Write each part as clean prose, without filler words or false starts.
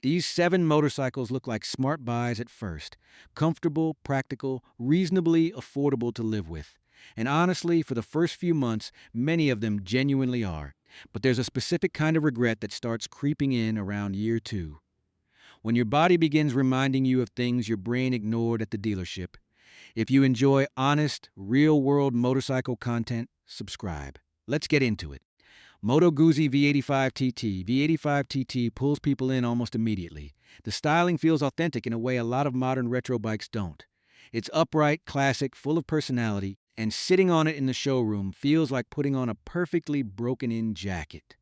These 7 motorcycles look like smart buys at first. Comfortable, practical, reasonably affordable to live with. And honestly, for the first few months, many of them genuinely are. But there's a specific kind of regret that starts creeping in around year 2. When your body begins reminding you of things your brain ignored at the dealership. If you enjoy honest, real-world motorcycle content, subscribe. Let's get into it. Moto Guzzi V85 TT. V85 TT pulls people in almost immediately. The styling feels authentic in a way a lot of modern retro bikes don't. It's upright, classic, full of personality, and sitting on it in the showroom feels like putting on a perfectly broken-in jacket.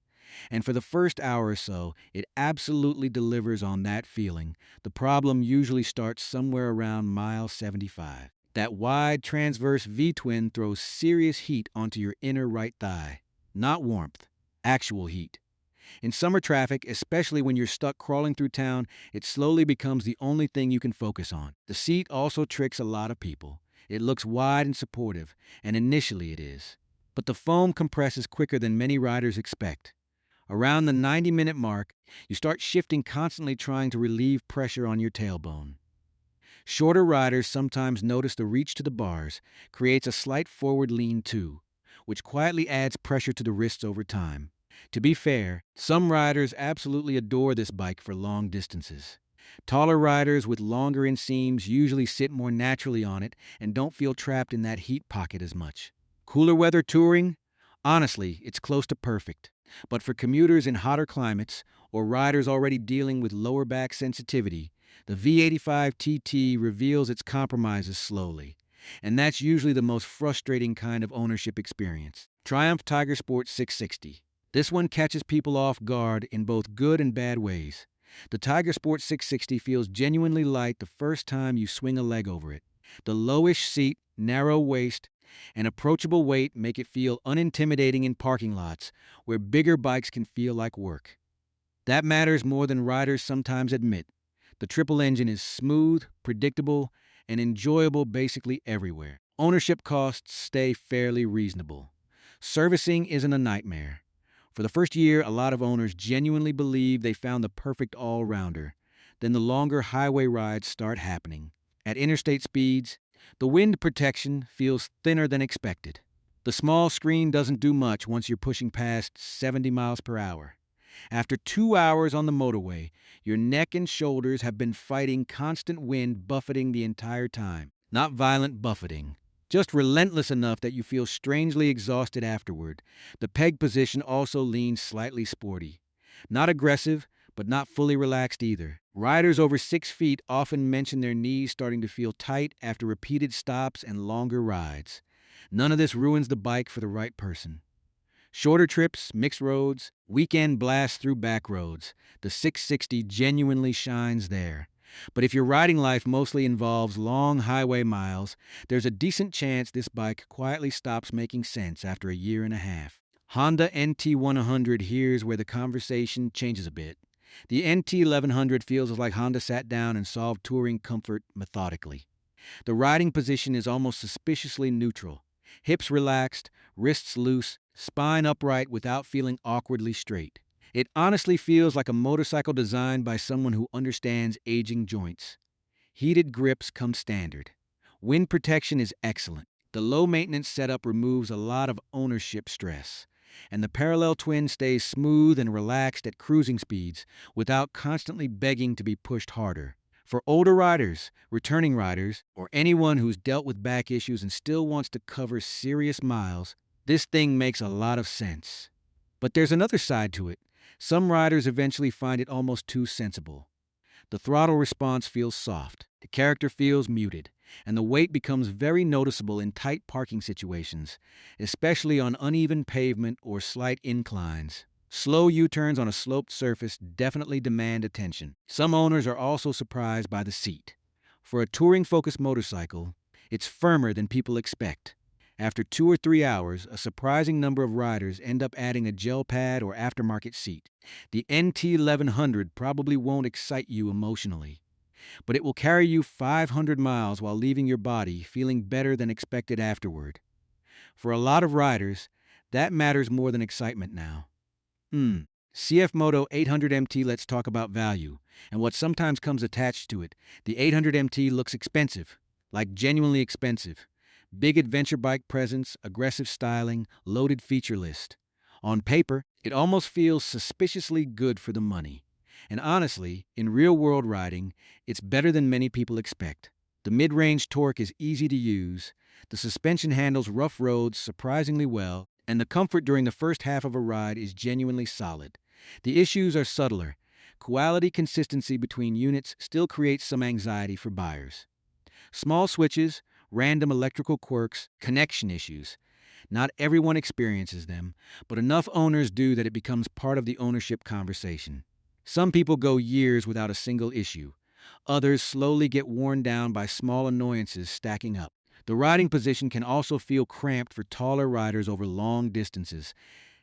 And for the first hour or so, it absolutely delivers on that feeling. The problem usually starts somewhere around mile 75. That wide transverse V-twin throws serious heat onto your inner right thigh. Not warmth, actual heat. In summer traffic, especially when you're stuck crawling through town, it slowly becomes the only thing you can focus on. The seat also tricks a lot of people. It looks wide and supportive, and initially it is. But the foam compresses quicker than many riders expect. Around the 90-minute mark, you start shifting, constantly trying to relieve pressure on your tailbone. Shorter riders sometimes notice the reach to the bars creates a slight forward lean too, which quietly adds pressure to the wrists over time. To be fair, some riders absolutely adore this bike for long distances. Taller riders with longer inseams usually sit more naturally on it and don't feel trapped in that heat pocket as much. Cooler weather touring? Honestly, it's close to perfect. But for commuters in hotter climates or riders already dealing with lower back sensitivity, the V85 TT reveals its compromises slowly. And that's usually the most frustrating kind of ownership experience. Triumph Tiger Sport 660. This one catches people off guard in both good and bad ways. The Tiger Sport 660 feels genuinely light the first time you swing a leg over it. The lowish seat, narrow waist, and approachable weight make it feel unintimidating in parking lots, where bigger bikes can feel like work. That matters more than riders sometimes admit. The triple engine is smooth, predictable, and enjoyable basically everywhere. Ownership costs stay fairly reasonable. Servicing isn't a nightmare. For the first year, a lot of owners genuinely believe they found the perfect all-rounder. Then the longer highway rides start happening. At interstate speeds, the wind protection feels thinner than expected. The small screen doesn't do much once you're pushing past 70 miles per hour. After 2 hours on the motorway, your neck and shoulders have been fighting constant wind buffeting the entire time. Not violent buffeting, just relentless enough that you feel strangely exhausted afterward. The peg position also leans slightly sporty. Not aggressive, but not fully relaxed either. Riders over 6 feet often mention their knees starting to feel tight after repeated stops and longer rides. None of this ruins the bike for the right person. Shorter trips, mixed roads, weekend blasts through back roads. The 660 genuinely shines there. But if your riding life mostly involves long highway miles, there's a decent chance this bike quietly stops making sense after a year and a half. Honda NT100, here's where the conversation changes a bit. The NT1100 feels like Honda sat down and solved touring comfort methodically. The riding position is almost suspiciously neutral. Hips relaxed, wrists loose, spine upright without feeling awkwardly straight. It honestly feels like a motorcycle designed by someone who understands aging joints. Heated grips come standard. Wind protection is excellent. The low-maintenance setup removes a lot of ownership stress. And the parallel twin stays smooth and relaxed at cruising speeds without constantly begging to be pushed harder. For older riders, returning riders, or anyone who's dealt with back issues and still wants to cover serious miles, this thing makes a lot of sense. But there's another side to it. Some riders eventually find it almost too sensible. The throttle response feels soft, the character feels muted, and the weight becomes very noticeable in tight parking situations, especially on uneven pavement or slight inclines. Slow U-turns on a sloped surface definitely demand attention. Some owners are also surprised by the seat. For a touring-focused motorcycle, it's firmer than people expect. After 2 or 3 hours, a surprising number of riders end up adding a gel pad or aftermarket seat. The NT1100 probably won't excite you emotionally, but it will carry you 500 miles while leaving your body feeling better than expected afterward. For a lot of riders, that matters more than excitement now. CFMoto 800MT. Let's talk about value and what sometimes comes attached to it. The 800MT looks expensive, like genuinely expensive. Big adventure bike presence, aggressive styling, loaded feature list. On paper, it almost feels suspiciously good for the money. And honestly, in real-world riding, it's better than many people expect. The mid-range torque is easy to use, the suspension handles rough roads surprisingly well, and the comfort during the first half of a ride is genuinely solid. The issues are subtler. Quality consistency between units still creates some anxiety for buyers. Small switches, random electrical quirks, connection issues. Not everyone experiences them, but enough owners do that it becomes part of the ownership conversation. Some people go years without a single issue. Others slowly get worn down by small annoyances stacking up. The riding position can also feel cramped for taller riders over long distances,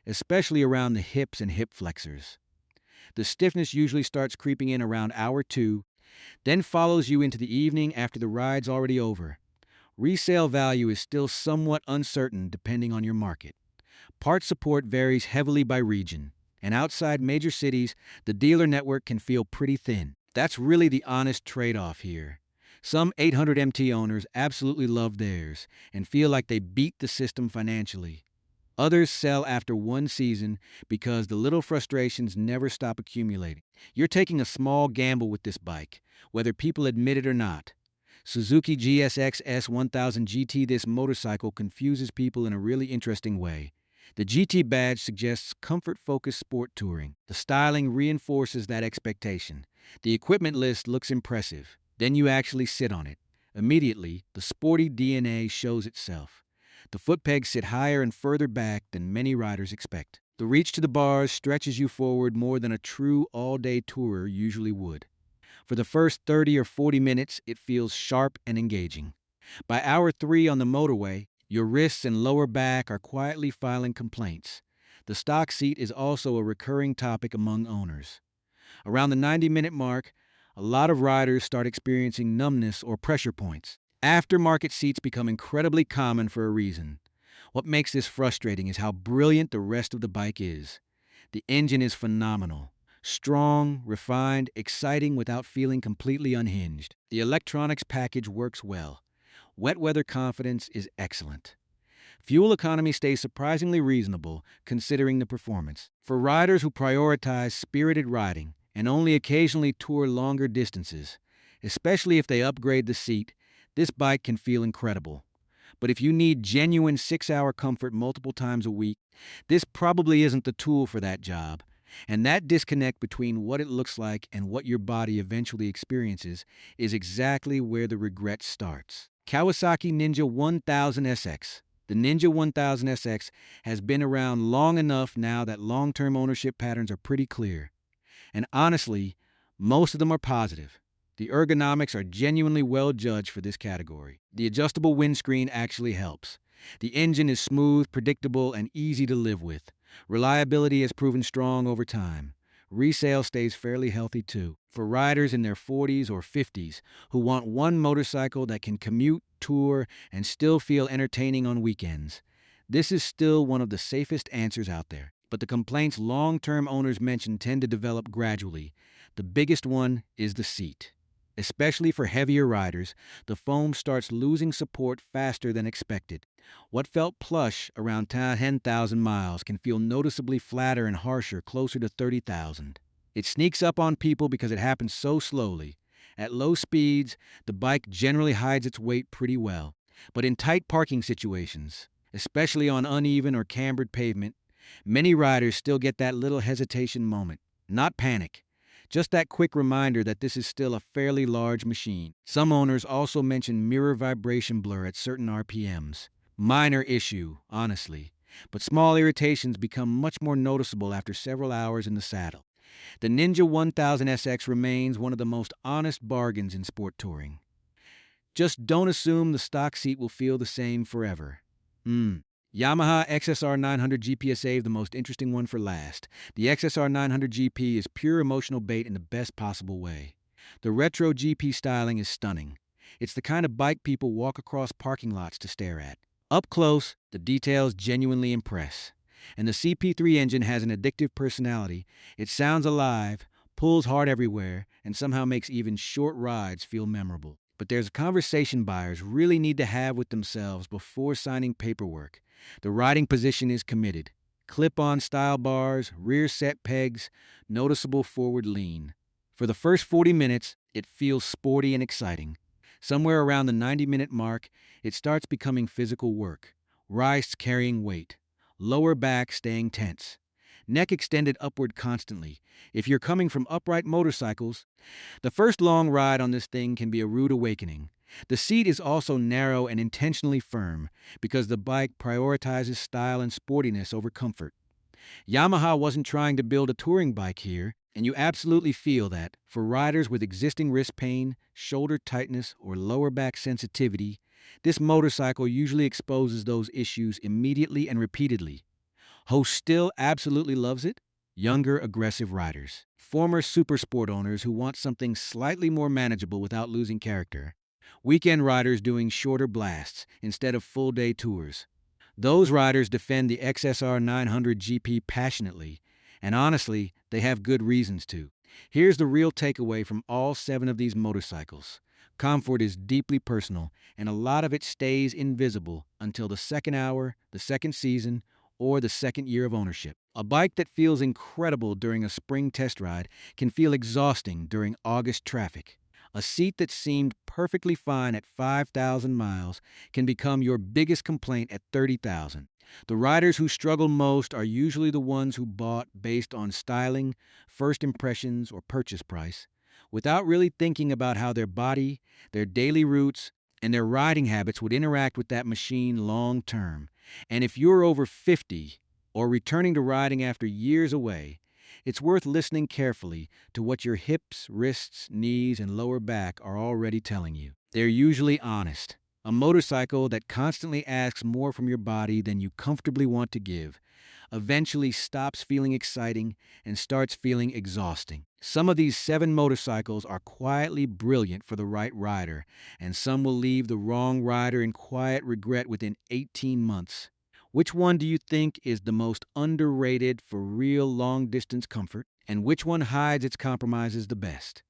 especially around the hips and hip flexors. The stiffness usually starts creeping in around hour 2, then follows you into the evening after the ride's already over. Resale value is still somewhat uncertain depending on your market. Part support varies heavily by region, and outside major cities, the dealer network can feel pretty thin. That's really the honest trade-off here. Some 800MT owners absolutely love theirs and feel like they beat the system financially. Others sell after one season because the little frustrations never stop accumulating. You're taking a small gamble with this bike, whether people admit it or not. Suzuki GSXS1000GT. This motorcycle confuses people in a really interesting way. The GT badge suggests comfort-focused sport touring. The styling reinforces that expectation. The equipment list looks impressive. Then you actually sit on it. Immediately, the Sporty DNA shows itself. The foot pegs sit higher and further back than many riders expect. The reach to the bars stretches you forward more than a true all-day tourer usually would. For the first 30 or 40 minutes, it feels sharp and engaging. By hour 3 on the motorway, your wrists and lower back are quietly filing complaints. The stock seat is also a recurring topic among owners. Around the 90-minute mark, a lot of riders start experiencing numbness or pressure points. Aftermarket seats become incredibly common for a reason. What makes this frustrating is how brilliant the rest of the bike is. The engine is phenomenal. Strong, refined, exciting without feeling completely unhinged. The electronics package works well. Wet weather confidence is excellent. Fuel economy stays surprisingly reasonable considering the performance. For riders who prioritize spirited riding and only occasionally tour longer distances, especially if they upgrade the seat, this bike can feel incredible. But if you need genuine 6-hour comfort multiple times a week, this probably isn't the tool for that job. And that disconnect between what it looks like and what your body eventually experiences is exactly where the regret starts. Kawasaki Ninja 1000SX. The Ninja 1000SX has been around long enough now that long-term ownership patterns are pretty clear. And honestly, most of them are positive. The ergonomics are genuinely well judged for this category. The adjustable windscreen actually helps. The engine is smooth, predictable, and easy to live with. Reliability has proven strong over time. Resale stays fairly healthy too. For riders in their 40s or 50s who want one motorcycle that can commute, tour, and still feel entertaining on weekends, this is still one of the safest answers out there. But the complaints long-term owners mention tend to develop gradually. The biggest one is the seat. Especially for heavier riders, the foam starts losing support faster than expected. What felt plush around 10,000 miles can feel noticeably flatter and harsher closer to 30,000. It sneaks up on people because it happens so slowly. At low speeds, the bike generally hides its weight pretty well. But in tight parking situations, especially on uneven or cambered pavement, many riders still get that little hesitation moment. Not panic. Just that quick reminder that this is still a fairly large machine. Some owners also mention mirror vibration blur at certain RPMs. Minor issue, honestly, but small irritations become much more noticeable after several hours in the saddle. The Ninja 1000SX remains one of the most honest bargains in sport touring. Just don't assume the stock seat will feel the same forever. Yamaha XSR900GP has saved the most interesting one for last. The XSR900GP is pure emotional bait in the best possible way. The retro GP styling is stunning. It's the kind of bike people walk across parking lots to stare at. Up close, the details genuinely impress. And the CP3 engine has an addictive personality. It sounds alive, pulls hard everywhere, and somehow makes even short rides feel memorable. But there's a conversation buyers really need to have with themselves before signing paperwork. The riding position is committed. Clip-on style bars, rear set pegs, noticeable forward lean. For the first 40 minutes, it feels sporty and exciting. Somewhere around the 90-minute mark, it starts becoming physical work. Wrists carrying weight. Lower back staying tense. Neck extended upward constantly. If you're coming from upright motorcycles, the first long ride on this thing can be a rude awakening. The seat is also narrow and intentionally firm because the bike prioritizes style and sportiness over comfort. Yamaha wasn't trying to build a touring bike here, and you absolutely feel that. For riders with existing wrist pain, shoulder tightness, or lower back sensitivity, this motorcycle usually exposes those issues immediately and repeatedly. Host still absolutely loves it. Younger, aggressive riders. Former supersport owners who want something slightly more manageable without losing character. Weekend riders doing shorter blasts instead of full-day tours. Those riders defend the XSR900GP passionately, and honestly, they have good reasons to. Here's the real takeaway from all 7 of these motorcycles. Comfort is deeply personal, and a lot of it stays invisible until the second hour, the second season, or the second year of ownership. A bike that feels incredible during a spring test ride can feel exhausting during August traffic. A seat that seemed perfectly fine at 5,000 miles can become your biggest complaint at 30,000. The riders who struggle most are usually the ones who bought based on styling, first impressions, or purchase price, without really thinking about how their body, their daily routes, and their riding habits would interact with that machine long term. And if you're over 50 or returning to riding after years away, it's worth listening carefully to what your hips, wrists, knees, and lower back are already telling you. They're usually honest. A motorcycle that constantly asks more from your body than you comfortably want to give eventually stops feeling exciting and starts feeling exhausting. Some of these 7 motorcycles are quietly brilliant for the right rider, and some will leave the wrong rider in quiet regret within 18 months. Which one do you think is the most underrated for real long-distance comfort, and which one hides its compromises the best?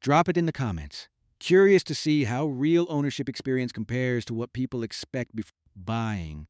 Drop it in the comments. Curious to see how real ownership experience compares to what people expect before buying.